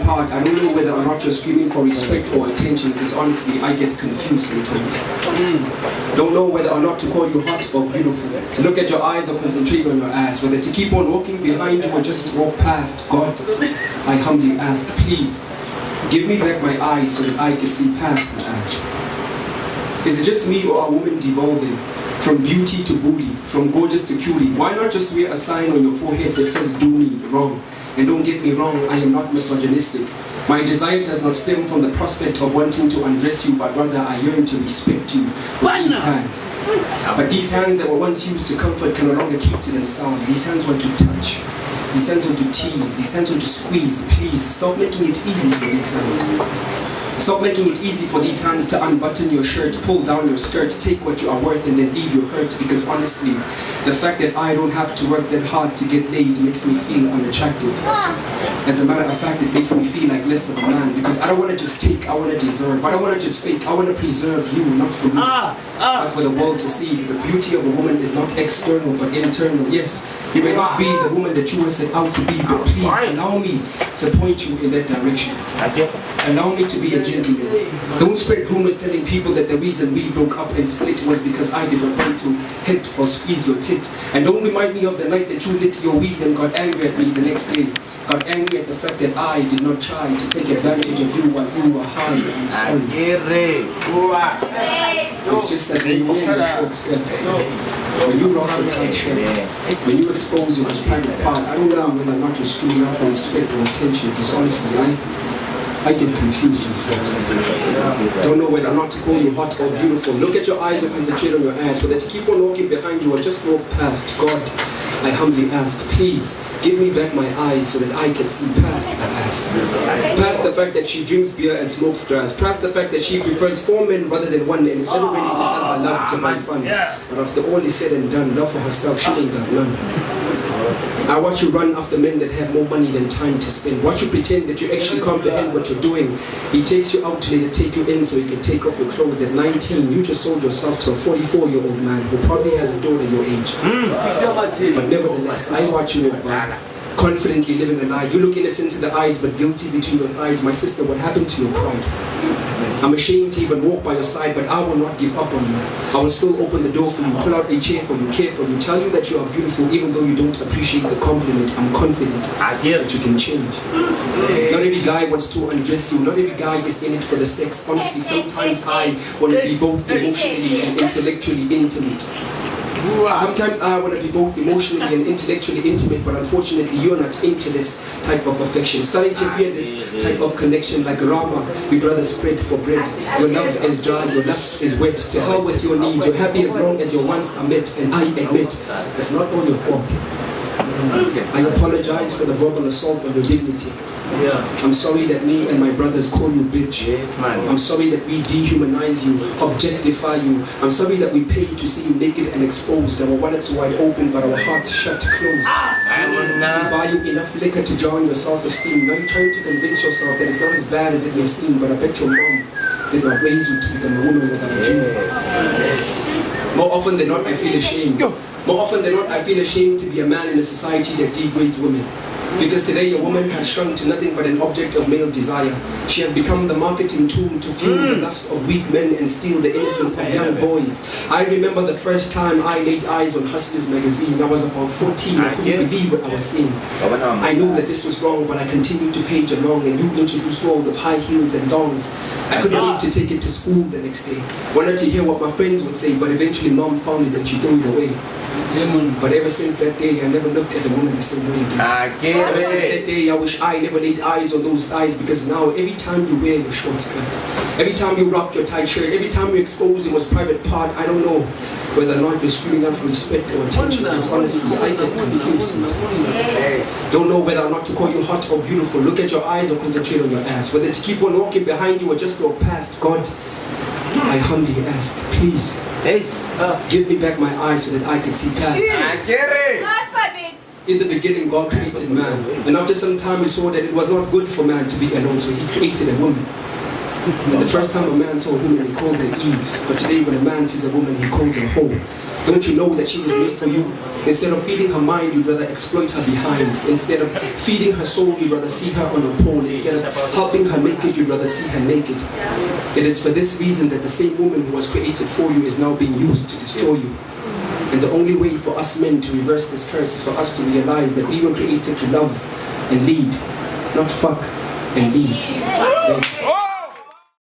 part, I don't know whether or not you're screaming for respect or attention, because honestly, I get confused sometimes. Don't know whether or not to call you hot or beautiful, to look at your eyes or concentrate on your ass, whether to keep on walking behind you or just walk past. God, I humbly ask, please, give me back my eyes so that I can see past my ass. Is it just me or are women devolving from beauty to booty, from gorgeous to cutie? Why not just wear a sign on your forehead that says do me wrong? And don't get me wrong, I am not misogynistic. My desire does not stem from the prospect of wanting to undress you, but rather I yearn to respect you with these hands. But these hands that were once used to comfort can no longer keep to themselves. These hands want to touch. These hands want to tease. These hands want to squeeze. Please, stop making it easy for these hands. Stop making it easy for these hands to unbutton your shirt, pull down your skirt, take what you are worth and then leave your hurt. Because honestly, the fact that I don't have to work that hard to get laid makes me feel unattractive. As a matter of fact, it makes me feel like less of a man. Because I don't want to just take, I want to deserve. I don't want to just fake, I want to preserve you, not for me. But for the world to see. The beauty of a woman is not external but internal. Yes, you may not be the woman that you were set out to be, but please allow me to point you in that direction. Allow me to be a gentleman. Don't spread rumors telling people that the reason we broke up and split was because I did not want to hit or squeeze your tit. And don't remind me of the night that you lit your weed and got angry at me the next day. Got angry at the fact that I did not try to take advantage of you while you were high. I'm sorry. It's just that when you wear your short skirt, when you rock your tight shirt, when you expose your private part, I don't know whether or not you're screaming out for respect or attention, because honestly, I get confused sometimes. Don't know whether or not to call you hot or beautiful. Look at your eyes and concentrate on your ass. Whether to keep on walking behind you or just walk past. God, I humbly ask, please give me back my eyes so that I can see past her ass. Past the fact that she drinks beer and smokes grass. Past the fact that she prefers 4 men rather than 1 and is never ready to sell her love to buy fun. But after all is said and done, love for herself, she ain't got none. I watch you run after men that have more money than time to spend. Watch you pretend that you actually comprehend what you're doing. He takes you out to later take you in so he can take off your clothes. At 19, you just sold yourself to a 44-year-old man who probably has a daughter your age. But nevertheless, I watch you walk by, confidently living a lie. You look innocent to the eyes but guilty between your thighs. My sister, what happened to your pride? I'm ashamed to even walk by your side, but I will not give up on you. I will still open the door for you, pull out a chair for you, care for you, tell you that you are beautiful even though you don't appreciate the compliment. I'm confident that you can change. Not every guy wants to undress you. Not every guy is in it for the sex. Honestly, sometimes I want to be both emotionally and intellectually intimate. Sometimes I want to be both emotionally and intellectually intimate, but unfortunately you're not into this type of affection. Starting to fear this type of connection like Rama, you'd rather spread for bread. Your love is dry, your lust is wet. To hell with your needs, you're happy as long as your wants are met. And I admit, that's not all your fault. I apologize for the verbal assault on your dignity. I'm sorry that me and my brothers call you bitch. I'm sorry that we dehumanize you, objectify you. I'm sorry that we pay to see you naked and exposed. Our wallets wide open but our hearts shut closed. We buy you enough liquor to drown your self-esteem. Now you're trying to convince yourself that it's not as bad as it may seem, but I bet your mom did not raise you to become a woman without a dream. More often than not, I feel ashamed. More often than not, I feel ashamed to be a man in a society that degrades women. Because today a woman has shrunk to nothing but an object of male desire. She has become the marketing tool to fuel the lust of weak men and steal the innocence of young boys. I remember the first time I laid eyes on Hustlers magazine. I was about 14. I couldn't believe what I was seeing. I knew that this was wrong, but I continued to page along, and you introduced world of high heels and dongs. I couldn't wait to take it to school the next day. Wanted to hear what my friends would say, but eventually mom found it and she threw it away. But ever since that day, I never looked at a woman the same way again. Ever since that day, I wish I never laid eyes on those thighs, because now every time you wear your short skirt, every time you rock your tight shirt, every time you expose your most private part, I don't know whether or not you're screaming out for respect or attention, because honestly, I get confused sometimes. Don't know whether or not to call you hot or beautiful. Look at your eyes or concentrate on your ass. Whether to keep on walking behind you or just walk past. God, I humbly ask, please, give me back my eyes so that I can see past. In the beginning, God created man, and after some time, He saw that it was not good for man to be alone, so He created a woman. And the first time a man saw a woman, he called her Eve. But today when a man sees a woman, he calls her whole. Don't you know that she was made for you? Instead of feeding her mind, you'd rather exploit her behind. Instead of feeding her soul, you'd rather see her on a pole. Instead of helping her make it, you'd rather see her naked. It is for this reason that the same woman who was created for you is now being used to destroy you. And the only way for us men to reverse this curse is for us to realize that we were created to love and lead, not fuck and leave.